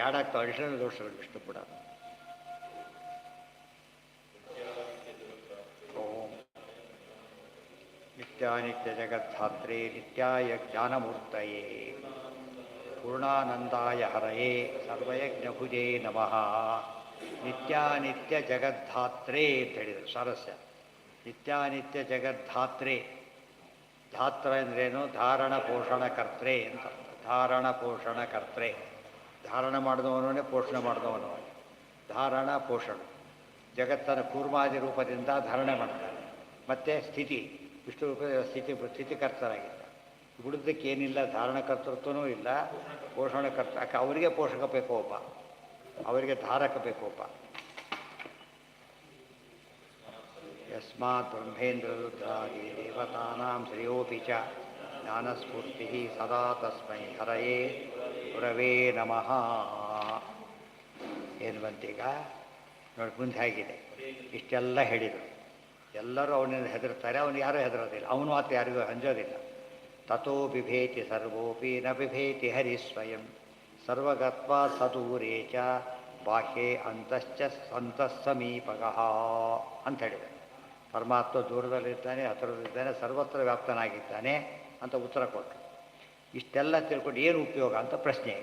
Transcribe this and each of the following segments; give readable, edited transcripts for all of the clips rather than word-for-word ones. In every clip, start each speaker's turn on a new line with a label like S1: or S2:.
S1: Add ಆಗ್ತಾವೆ additional ದೋಷಗಳು ವಿಷ್ಣು ಕೂಡ. ಓಂ ನಿತ್ಯಾನಿತ್ಯ ಜಗದ್ಧಾತ್ರೆ ನಿತ್ಯಾಯ ಜ್ಞಾನಮೂರ್ತಯೇ ಪೂರ್ಣಾನಂದಾಯ ಹರಯೇ ಸರ್ವಯಜ್ಞಭುಜೇ ನಮಃ. ನಿತ್ಯಾನಿತ್ಯ ಜಗದ್ಧಾತ್ರೆ ಅಂತ ಹೇಳಿದರು ಸ್ವಾರಸ್ಯ. ನಿತ್ಯಾನಿತ್ಯ ಜಗದ್ಧಾತ್ರೆ, ಧಾತ್ರ ಅಂದ್ರೇನು? ಧಾರಣ ಪೋಷಣ ಕರ್ತ್ರೆ ಅಂತ. ಧಾರಣ ಪೋಷಣ ಕರ್ತ್ರೆ, ಧಾರಣ ಮಾಡಿದವನೇ ಪೋಷಣೆ ಮಾಡಿದವನು. ಧಾರಣ ಪೋಷಣ, ಜಗತ್ತನ್ನು ಕೂರ್ಮಾದಿ ರೂಪದಿಂದ ಧಾರಣೆ ಮಾಡ್ತಾರೆ. ಮತ್ತು ಸ್ಥಿತಿ, ವಿಷ್ಣು ರೂಪದ ಸ್ಥಿತಿಕರ್ತರಾಗಿದ್ದಾರೆ. ಉಳಿದಕ್ಕೆ ಏನಿಲ್ಲ, ಧಾರಣಕರ್ತೃತ್ವನೂ ಇಲ್ಲ, ಪೋಷಣಕರ್ತ. ಅವರಿಗೆ ಪೋಷಕ ಬೇಕು ಒಬ್ಬ, ಅವರಿಗೆ ಧಾರಕ ಬೇಕು ಒಬ್ಬ. ಯಸ್ಮಾತ್ ಬ್ರಹ್ಮೇಂದ್ರ ರುದ್ರಾದಿ ದೇವತಾನಾಂ ಶ್ರೇಯೋಪಿ ಚ ಜ್ಞಾನಸ್ಫೂರ್ತಿ ಸದಾ ತಸ್ಮೈ ಹರಯೇ ಗುರವೇ ನಮಃ. ಏನು ಬಂತೀಗ ನೋಡಿ, ಮುಂದೆ ಹೇಗಿದೆ. ಇಷ್ಟೆಲ್ಲ ಹೇಳಿದರು. ಎಲ್ಲರೂ ಅವನಿಂದ ಹೆದರ್ತಾರೆ, ಅವನು ಯಾರೂ ಹೆದರೋದಿಲ್ಲ, ಅವನು ಮಾತ್ರ ಯಾರಿಗೂ ಅಂಜೋದಿಲ್ಲ. ತಥೋ ಬಿಭೇತಿ ಸರ್ವೋಪಿ ನ ಬಿಭೇತಿ ಹರಿ ಸ್ವಯಂ ಸರ್ವಗತ್ವ ಸದೂರೇ ಚ ಬಾಹ್ಯೇ ಅಂತಶ್ಚ ಅಂತಃ ಸಮೀಪಗಃ ಅಂತ ಹೇಳಿದೆ. ಪರಮಾತ್ಮ ದೂರದಲ್ಲಿದ್ದಾನೆ, ಹತ್ತಿರದಲ್ಲಿದ್ದಾನೆ, ಸರ್ವತ್ರ ವ್ಯಾಪ್ತನಾಗಿದ್ದಾನೆ ಅಂತ ಉತ್ತರ ಕೊಟ್ಟರು. ಇಷ್ಟೆಲ್ಲ ತಿಳ್ಕೊಂಡು ಏನು ಉಪಯೋಗ ಅಂತ ಪ್ರಶ್ನೆ.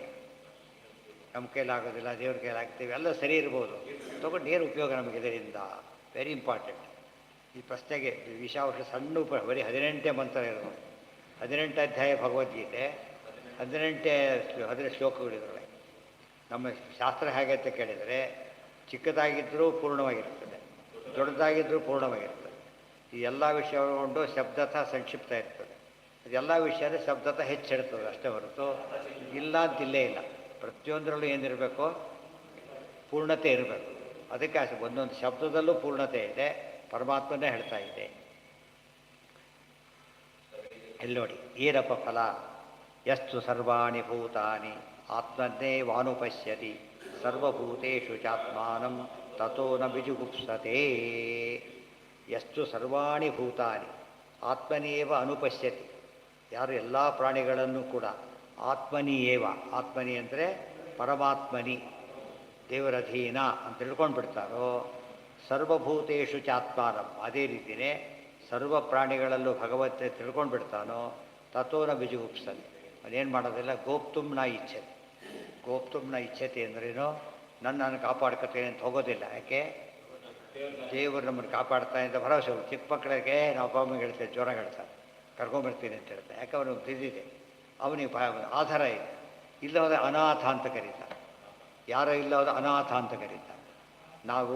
S1: ನಮ್ಮ ಕೈಲಾಗೋದಿಲ್ಲ, ದೇವ್ರ ಕೈಲಾಗ್ತೀವಿ, ಎಲ್ಲ ಸರಿ ಇರ್ಬೋದು, ತೊಗೊಂಡು ಏನು ಉಪಯೋಗ ನಮಗೆ ಇದರಿಂದ? ವೆರಿ ಇಂಪಾರ್ಟೆಂಟ್ ಈ ಪ್ರಶ್ನೆಗೆ. ವಿಷಾವಶ ಸಣ್ಣ ಬರೀ 18 ಮಂತ್ರ ಇರೋದು, 18 ಅಧ್ಯಾಯ ಭಗವದ್ಗೀತೆ, 18 ಶ್ಲೋಕಗಳಿದ್ರೊಳಗೆ. ನಮ್ಮ ಶಾಸ್ತ್ರ ಹೇಗೆ ಅಂತ ಕೇಳಿದರೆ, ಚಿಕ್ಕದಾಗಿದ್ದರೂ ಪೂರ್ಣವಾಗಿರ್ತದೆ, ದೊಡ್ಡದಾಗಿದ್ದರೂ ಪೂರ್ಣವಾಗಿರ್ತದೆ. ಈ ಎಲ್ಲ ವಿಷಯಗೊಂಡು ಶಬ್ದತಃ ಸಂಕ್ಷಿಪ್ತ ಇರ್ತದೆ. ಅದೆಲ್ಲ ವಿಷಯನೇ ಶಬ್ದತಃ ಹೆಚ್ಚಿಡ್ತದೆ ಅಷ್ಟೇ ಹೊರತು ಇಲ್ಲ ಅಂತಿಲ್ಲೇ ಇಲ್ಲ. ಪ್ರತಿಯೊಂದರಲ್ಲೂ ಏನಿರಬೇಕು? ಪೂರ್ಣತೆ ಇರಬೇಕು. ಅದಕ್ಕೆ ಒಂದೊಂದು ಶಬ್ದದಲ್ಲೂ ಪೂರ್ಣತೆ ಇದೆ, ಪರಮಾತ್ಮನೇ ಹೇಳ್ತಾ ಇದೆ. ಇಲ್ಲಿ ನೋಡಿ, ಏನಪ್ಪ ಫಲ? ಯಸ್ತು ಸರ್ವಾಣಿ ಭೂತಾನಿ ಆತ್ಮನ್ನೇವಾನುಪಶ್ಯತಿ ಸರ್ವಭೂತೇಷು ಚಾತ್ಮಾನಂ ತಥೋ ನ ಬಿಜುಗುಪ್ಸತೆ. ಯಸ್ತು ಸರ್ವಾಣಿ ಭೂತಾನಿ ಆತ್ಮನಿಯೇವ ಅನುಪಶ್ಯತಿ, ಯಾರು ಎಲ್ಲ ಪ್ರಾಣಿಗಳನ್ನು ಕೂಡ ಆತ್ಮನಿಯೇವ, ಆತ್ಮನಿ ಅಂದರೆ ಪರಮಾತ್ಮನಿ, ದೇವರಧೀನ ಅಂತ ತಿಳ್ಕೊಂಡು ಬಿಡ್ತಾರೋ, ಸರ್ವಭೂತೇಷು ಚಾತ್ಮಾನಂ, ಅದೇ ರೀತಿಯೇ ಸರ್ವ ಪ್ರಾಣಿಗಳಲ್ಲೂ ಭಗವಂತ ತಿಳ್ಕೊಂಡು ಬಿಡ್ತಾನೋ, ತಥೋನ ಬಿಜುಗುಪ್ಸನೆ, ಅವನೇನು ಮಾಡೋದಿಲ್ಲ. ಗೋಪ್ತುಮ್ನ ಇಚ್ಛತೆ, ಗೋಪ್ತುಮ್ನ ಇಚ್ಛತೆ ಅಂದ್ರೇನು? ನನ್ನನ್ನು ಕಾಪಾಡ್ಕೊತೇನೆ ಅಂತ ಹೋಗೋದಿಲ್ಲ. ಯಾಕೆ? ದೇವರು ನಮ್ಮನ್ನು ಕಾಪಾಡ್ತಾನೆ ಅಂತ ಭರವಸೆ. ಚಿಕ್ಕ ಮಕ್ಕಳಿಗೆ ನಾವು ಅಪ್ಪ ಅಮ್ಮಗೆ ಹೇಳ್ತೇವೆ, ಜ್ವರ ಹೇಳ್ತಾರೆ, ಕರ್ಕೊಂಬರ್ತೀನಿ ಅಂತ ಹೇಳ್ತಾರೆ. ಯಾಕೆ? ಅವನಿಗೆ ತಿಳಿದಿದೆ, ಅವನಿಗೆ ಆಧಾರ ಇದೆ. ಇಲ್ಲವಾದ ಅನಾಥ ಅಂತ ಕರೀತಾರೆ, ಯಾರೋ ಇಲ್ಲವಾದ ಅನಾಥ ಅಂತ ಕರೀತಾರೆ. ನಾವು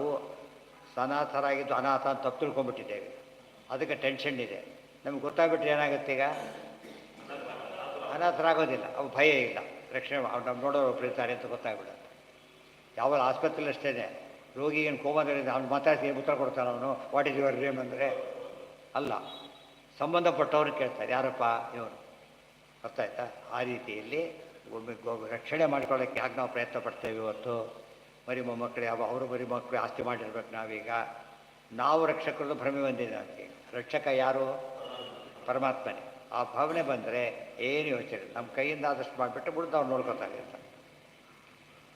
S1: ಸನಾಥರಾಗಿದ್ದು ಅನಾಥ ಅಂತ ತಪ್ಪು ತಿಳ್ಕೊಂಡ್ಬಿಟ್ಟಿದ್ದೇವೆ, ಅದಕ್ಕೆ ಟೆನ್ಷನ್ ಇದೆ. ನಮ್ಗೆ ಗೊತ್ತಾಗ್ಬಿಟ್ರೆ ಏನಾಗುತ್ತೆ? ಈಗ ಅನಾಥರಾಗೋದಿಲ್ಲ, ಅವು ಭಯ ಇಲ್ಲ, ರಕ್ಷಣೆ ನಮ್ಮ ನೋಡೋರು ಒಬ್ಬರಿರ್ತಾರೆ ಅಂತ ಗೊತ್ತಾಗ್ಬಿಡುತ್ತೆ. ಯಾವಾಗ ಆಸ್ಪತ್ರೆಯಲ್ಲಿ ಅಷ್ಟೇ, ರೋಗಿಗೇನು ಕೋಮದಲ್ಲಿ ಅವ್ನು ಮಾತಾಡ್ತೀನಿ ಉತ್ತರ ಕೊಡ್ತಾನೆ ಅವನು, ವಾಟ್ ಇಸ್ ಯುವರ್ ನೇಮ್ ಅಂದರೆ ಅಲ್ಲ, ಸಂಬಂಧಪಟ್ಟವ್ರು ಕೇಳ್ತಾರೆ, ಯಾರಪ್ಪ ಇವರು, ಅರ್ಥ ಆಯ್ತಾ? ಆ ರೀತಿಯಲ್ಲಿ ರಕ್ಷಣೆ ಮಾಡ್ಕೊಳ್ಳೋಕ್ಕೆ ಯಾಕೆ ನಾವು ಪ್ರಯತ್ನ ಪಡ್ತೇವೆ ಇವತ್ತು? ಮರಿ ಮೊಮ್ಮಕ್ಕಳು ಯಾವ ಅವರು ಮರಿ ಮಕ್ಕಳು ಆಸ್ತಿ ಮಾಡಿರ್ಬೇಕು ನಾವೀಗ. ನಾವು ರಕ್ಷಕರದ್ದು ಭ್ರಮೆ ಬಂದಿದೆ ನಮಗೆ. ರಕ್ಷಕ ಯಾರು? ಪರಮಾತ್ಮನೇ. ಆ ಭಾವನೆ ಬಂದರೆ ಏನು ಯೋಚನೆ, ನಮ್ಮ ಕೈಯಿಂದ ಆದಷ್ಟು ಮಾಡಿಬಿಟ್ಟು ಬಿಡ್ದು ಅವ್ರು ನೋಡ್ಕೊತಾರೆ ಅಂತ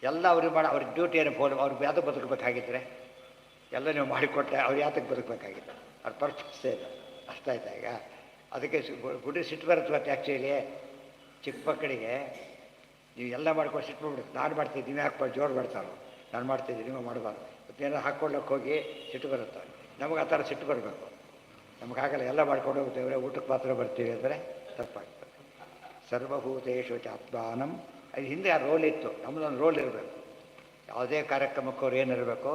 S1: ಎಲ್ಲ ಅವ್ರಿಗೆ ಮಾಡಿ. ಅವ್ರಿಗೆ ಡ್ಯೂಟಿಯನ್ನು ಅವ್ರಿಗೆ ಯಾತಕ್ಕೆ ಬದುಕಬೇಕಾಗಿದ್ದರೆ ಎಲ್ಲ ನೀವು ಮಾಡಿಕೊಟ್ಟೆ, ಅವ್ರು ಯಾತಕ್ಕೆ ಬದುಕಬೇಕಾಗಿತ್ತು? ಅವ್ರ ಪರ್ಪಸ್ಸೇ ಇದೆ. ಅರ್ಥ ಆಯ್ತಾ ಈಗ? ಅದಕ್ಕೆ ಗುಡಿ ಸಿಟ್ಟು ಬರುತ್ತೆ ಮತ್ತೆ. ಆ್ಯಕ್ಚುಲಿ ಚಿಕ್ಕ ಮಕ್ಕಳಿಗೆ ನೀವು ಎಲ್ಲ ಮಾಡ್ಕೊಂಡು ಸಿಟ್ಟು ಮಾಡ್ಬಿಡುತ್ತೆ. ನಾನು ಮಾಡ್ತಿದ್ದೆ, ನೀವೇ ಹಾಕ್ಕೊಂಡು ಜೋರು ಮಾಡ್ತಾರೋ, ನಾನು ಮಾಡ್ತಿದ್ದೀನಿ ನೀವು ಮಾಡಬಾರ್ದು, ಮತ್ತೇನಾರು ಹಾಕ್ಕೊಳ್ಳೋಕೆ ಹೋಗಿ ಸಿಟ್ಟು ಬರುತ್ತೆ. ನಮಗೆ ಆ ಥರ ಸಿಟ್ಟು ಬರಬೇಕು. ನಮಗಾಗಲ್ಲ, ಎಲ್ಲ ಮಾಡ್ಕೊಂಡು ಹೋಗ್ತೇವೆ, ಊಟಕ್ಕೆ ಮಾತ್ರ ಬರ್ತೀವಿ ಅಂದರೆ ತಪ್ಪಾಗ್ತದೆ. ಸರ್ವಭೂತೇಷು ಚಾತ್ಮಾನಂ, ಅದು ಹಿಂದೆ ಆ ರೋಲ್ ಇತ್ತು, ನಮ್ಮದೊಂದು ರೋಲ್ ಇರಬೇಕು. ಯಾವುದೇ ಕಾರ್ಯಕ್ರಮಕ್ಕೆ ಅವ್ರು ಏನಿರಬೇಕು?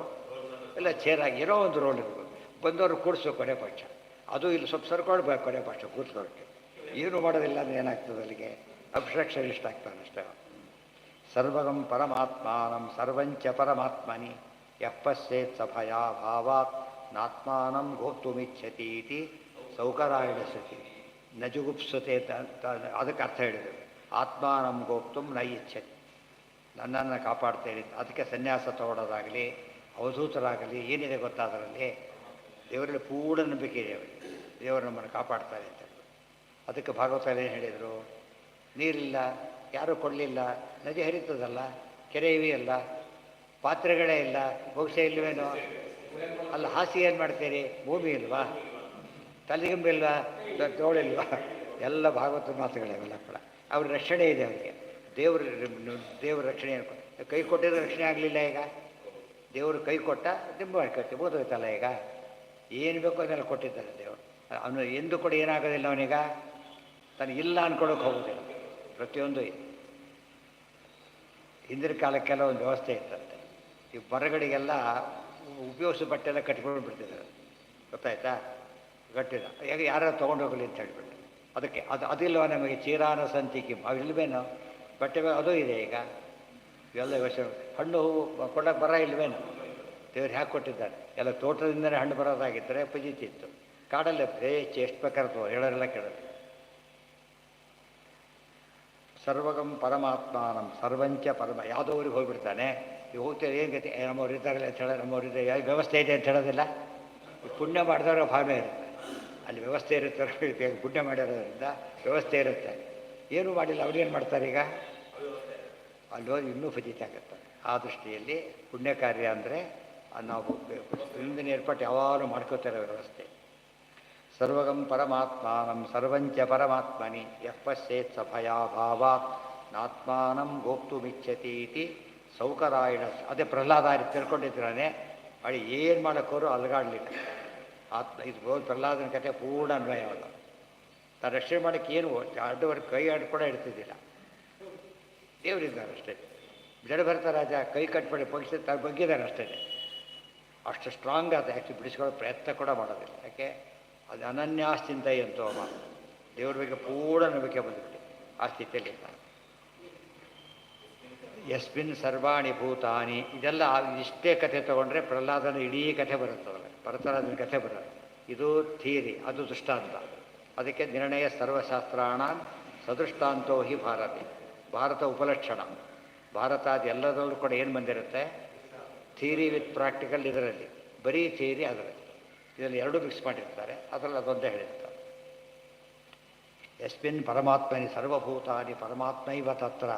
S1: ಎಲ್ಲ ಚೇರಾಗಿ ಏನೋ ಒಂದು ರೋಲ್ ಇರಬೇಕು. ಬಂದವರು ಕೂಡಿಸ್ಬೇಕು ಕೊನೆ ಪಕ್ಷ. ಅದು ಇಲ್ಲಿ ಸ್ವಲ್ಪ ಸರ್ಕೊಳ್ಬೇಕು ಕೊನೆ ಪಕ್ಷ ಕೂತ್ಕೊಳ್ಳೋಕ್ಕೆ. ಏನು ಮಾಡೋದಿಲ್ಲ ಅಂದರೆ ಏನಾಗ್ತದೆ? ಅಲ್ಲಿಗೆ ಅಬ್ಸ್ಟ್ರಕ್ಷನ್ ಇಷ್ಟ ಆಗ್ತಾನೆ ಅಷ್ಟೇ. ಸರ್ವಗಂ ಪರಮಾತ್ಮಾನಂ ಸರ್ವಂಚ ಪರಮಾತ್ಮನಿ ಯಃ ಪಶ್ಯೇತ್ ಸ ಭಯಾಭಾವಾತ್ ನಾತ್ಮಾನಂ ಗೋಪ್ತುಮಿಚ್ಛತಿ ಇತಿ ಸೌಕರಾಯಣ ಸತಿ ನಜುಗುಪ್ಸತೆ ಅಂತ ಅದಕ್ಕೆ ಅರ್ಥ ಹೇಳಿದರು. ಆತ್ಮಾನಂ ಗೋಪ್ತುಂ ನ ಇಚ್ಛತಿ, ನನ್ನನ್ನು ಕಾಪಾಡ್ತೇನೆ. ಅದಕ್ಕೆ ಸನ್ಯಾಸ ತಗೊಳ್ಳೋದಾಗಲಿ ಅವಧೂತರಾಗಲಿ ಏನಿದೆ ಗೊತ್ತಾದರಲ್ಲಿ ದೇವರಲ್ಲಿ ಪೂರ್ಣ ನಂಬಿಕೆ ಇದೆ. ಅವರಿಗೆ ದೇವರು ನಮ್ಮನ್ನು ಕಾಪಾಡ್ತಾರೆ ಅಂತ. ಅದಕ್ಕೆ ಭಾಗವತಲ್ಲಿ ಏನು ಹೇಳಿದರು? ನೀರಿಲ್ಲ, ಯಾರೂ ಕೊಡಲಿಲ್ಲ, ನದಿ ಹರಿತದಲ್ಲ, ಕೆರೆ ಇವೆಯಲ್ಲ, ಪಾತ್ರೆಗಳೇ ಇಲ್ಲ, ಬಹುಶಃ ಇಲ್ವೇನೋ. ಅಲ್ಲ, ಹಾಸಿಗೆ ಏನು ಮಾಡ್ತೀರಿ? ಭೂಮಿ ಇಲ್ವಾ? ತಲೆಗಿಂಬಿಲ್ವಾ? ತೋಳಿಲ್ವಾ? ಎಲ್ಲ ಭಾಗವತ ಮಾತುಗಳಿವೆಲ್ಲ ಕೂಡ. ಅವ್ರ ರಕ್ಷಣೆ ಇದೆ ಅವರಿಗೆ. ದೇವ್ರ ದೇವ್ರ ರಕ್ಷಣೆ ಕೈ ಕೊಟ್ಟಿದ್ರೆ ರಕ್ಷಣೆ ಆಗಲಿಲ್ಲ. ಈಗ ದೇವರು ಕೈ ಕೊಟ್ಟ ದಿಂಬ ಕಟ್ಟಿ ಬೋದೋಯ್ತಲ್ಲ. ಈಗ ಏನು ಬೇಕೋ ಅದನ್ನೆಲ್ಲ ಕೊಟ್ಟಿದ್ದಾರೆ ದೇವರು. ಅವನು ಎಂದು ಕೂಡ ಏನಾಗೋದಿಲ್ಲ. ಅವನೀಗ ತನಗಿಲ್ಲ ಅಂದ್ಕೊಳಕ್ಕೆ ಹೋಗೋದಿಲ್ಲ. ಪ್ರತಿಯೊಂದು ಹಿಂದಿನ ಕಾಲಕ್ಕೆಲ್ಲ ಒಂದು ವ್ಯವಸ್ಥೆ ಇತ್ತಂತೆ. ಈ ಮರಗಳಿಗೆಲ್ಲ ಉಪಯೋಗಿಸೋ ಬಟ್ಟೆ ಎಲ್ಲ ಕಟ್ಕೊಂಡು ಬಿಡ್ತಿದ್ದಾರೆ, ಗೊತ್ತಾಯ್ತಾ? ಗಟ್ಟಿದ ಈಗ ಯಾರು ತೊಗೊಂಡು ಹೋಗಲಿ ಅಂತ ಹೇಳ್ಬಿಟ್ಟು ಅದಕ್ಕೆ ಅದಿಲ್ವ ನಮಗೆ ಚೀರಾನ ಸಂತಿಕಿ ಅವಿಲ್ವೇನೋ ಬಟ್ಟೆ ಅದೂ ಇದೆ. ಈಗ ಇವೆಲ್ಲ ವ್ಯವಸ್ಥೆ. ಹಣ್ಣು ಹೂವು ಕೊಡೋಕೆ ಬರ ಇಲ್ವೇನೋ? ದೇವ್ರು ಹ್ಯಾಕೆ ಕೊಟ್ಟಿದ್ದಾರೆ? ಎಲ್ಲ ತೋಟದಿಂದಲೇ ಹಣ್ಣು ಬರೋದಾಗಿದ್ದರೆ ಪಜಿತಿತ್ತು. ಕಾಡಲ್ಲೇ ಹೆಚ್ಚು ಎಷ್ಟು ಬೇಕಾದ್ರೆ ಹೇಳೋರೆಲ್ಲ ಕೇಳೋದು. ಸರ್ವಗಂ ಪರಮಾತ್ಮಾನಂ ಸರ್ವಂಚ ಪರಮ. ಯಾವುದೋ ಊರಿಗೆ ಹೋಗ್ಬಿಡ್ತಾನೆ. ಈಗ ಹೋಗ್ತಾರೆ, ಏನು ಗತಿ? ನಮ್ಮವ್ರು ಇದ್ದಾಗಲೇ ಅಂತ ಹೇಳೋದು. ನಮ್ಮವ್ರು ಯಾವ ವ್ಯವಸ್ಥೆ ಇದೆ ಅಂತ ಹೇಳೋದಿಲ್ಲ. ಪುಣ್ಯ ಮಾಡಿದವ್ರ ಭಾವನೆ ಇರುತ್ತೆ. ಅಲ್ಲಿ ವ್ಯವಸ್ಥೆ ಇರುತ್ತೆ. ಪುಣ್ಯ ಮಾಡಿರೋದ್ರಿಂದ ವ್ಯವಸ್ಥೆ ಇರುತ್ತೆ. ಏನೂ ಮಾಡಿಲ್ಲ, ಅವ್ರೇನು ಮಾಡ್ತಾರೆ? ಈಗ ಅಲ್ಲಿ ಹೋಗಿ ಇನ್ನೂ ಫಜಿತಿ ಆಗುತ್ತೆ. ಆ ದೃಷ್ಟಿಯಲ್ಲಿ ಪುಣ್ಯ ಕಾರ್ಯ ಅಂದರೆ ನಾವು ಹಿಂದಿನ ಏರ್ಪಾಟು ಯಾವಾಗಲೂ ಮಾಡ್ಕೋತಾರೆ ವ್ಯವಸ್ಥೆ. ಸರ್ವಗಂ ಪರಮಾತ್ಮಾನಂ ಸರ್ವಂಚ ಪರಮಾತ್ಮನಿ ಯಃ ಪಶ್ಯೇತ್ ಸ ಭಯಾಭಾವಾತ್ ನಾತ್ಮಾನಂ ಗೋಪ್ತುಮಿಚ್ಛತಿ ಇತಿ ಸೌಕರಾಯಣ. ಅದೇ ಪ್ರಹ್ಲಾದ ತಿಳ್ಕೊಂಡಿದ್ದಾನೆ. ಮಾಡಿ ಏನು ಮಾಡೋಕ್ಕೋರು ಅಲ್ಗಾಡ್ಲಿಲ್ಲ. ಇದು ಪ್ರಹ್ಲಾದನ ಕಥೆ ಪೂರ್ಣ ಅನ್ವಯವಾದ. ತಾನು ರಕ್ಷಣೆ ಮಾಡೋಕ್ಕೆ ಏನು ಅಡ್ಡವರೆಗೆ ಕೈ ಆಡಿ ಕೂಡ ಇಡ್ತಿದ್ದಿಲ್ಲ. ದೇವರಿದ್ದಾರೆ ಅಷ್ಟೇ. ಜಡಭರತ ರಾಜ ಕೈ ಕಟ್ಬೇಡಿ ಪಕ್ಷಿ ತಾನು ಬಗ್ಗಿದ್ದಾರೆ ಅಷ್ಟೇ. ಅಷ್ಟು ಸ್ಟ್ರಾಂಗ್ ಆದ. ಆ್ಯಕ್ಚುಲಿ ಬಿಡಿಸ್ಕೊಳ್ಳೋ ಪ್ರಯತ್ನ ಕೂಡ ಮಾಡೋದಿಲ್ಲ. ಯಾಕೆ? ಅದು ಅನನ್ಯಾಶ್ಚಿಂತೆ ಅಂತೋ ಅವ ದೇವ್ರ ಬಗ್ಗೆ ಪೂರ್ಣ ನಂಬಿಕೆ ಬಂದುಬಿಟ್ಟು ಆ ಸ್ಥಿತಿಯಲ್ಲಿ ಯಸ್ಮಿನ್ ಸರ್ವಾಣಿ ಭೂತಾನಿ. ಇದೆಲ್ಲ ಇಷ್ಟೇ ಕಥೆ ತೊಗೊಂಡ್ರೆ ಪ್ರಹ್ಲಾದನ ಇಡೀ ಕಥೆ ಬರುತ್ತದಲ್ಲ, ಭರತರಾಜನ ಕಥೆ ಬರೋದು. ಇದು ಥಿಯರಿ, ಅದು ದೃಷ್ಟಾಂತ. ಅದಕ್ಕೆ ನಿರ್ಣಯ ಸರ್ವಶಾಸ್ತ್ರಾಣ ಸದೃಷ್ಟಾಂತೋ ಹಿ ಭಾರತಿ. ಭಾರತ ಉಪಲಕ್ಷಣ. ಭಾರತ ಅದು ಎಲ್ಲದರಲ್ಲೂ ಕೂಡ ಏನು ಬಂದಿರುತ್ತೆ? Theory with practical. ಇದರಲ್ಲಿ ಬರೀ ಥಿಯರಿ, ಅದರಲ್ಲಿ ಇದರಲ್ಲಿ ಎರಡೂ ಮಿಕ್ಸ್ ಮಾಡಿರ್ತಾರೆ. ಅದರಲ್ಲಿ ಅದೊಂದೇ ಹೇಳಿರ್ತಾರೆ. ಯಸ್ಮಿನ್ ಪರಮಾತ್ಮನಿ ಸರ್ವಭೂತಾನಿ ಪರಮಾತ್ಮೈವ ತತ್ರ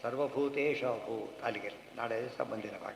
S1: ಸರ್ವಭೂತೇಶ ಭೂತ್. ಅಲ್ಲಿಗೆ ನಾಳೆ ದಿವಸ ಮುಂದಿನ ಭಾಗ.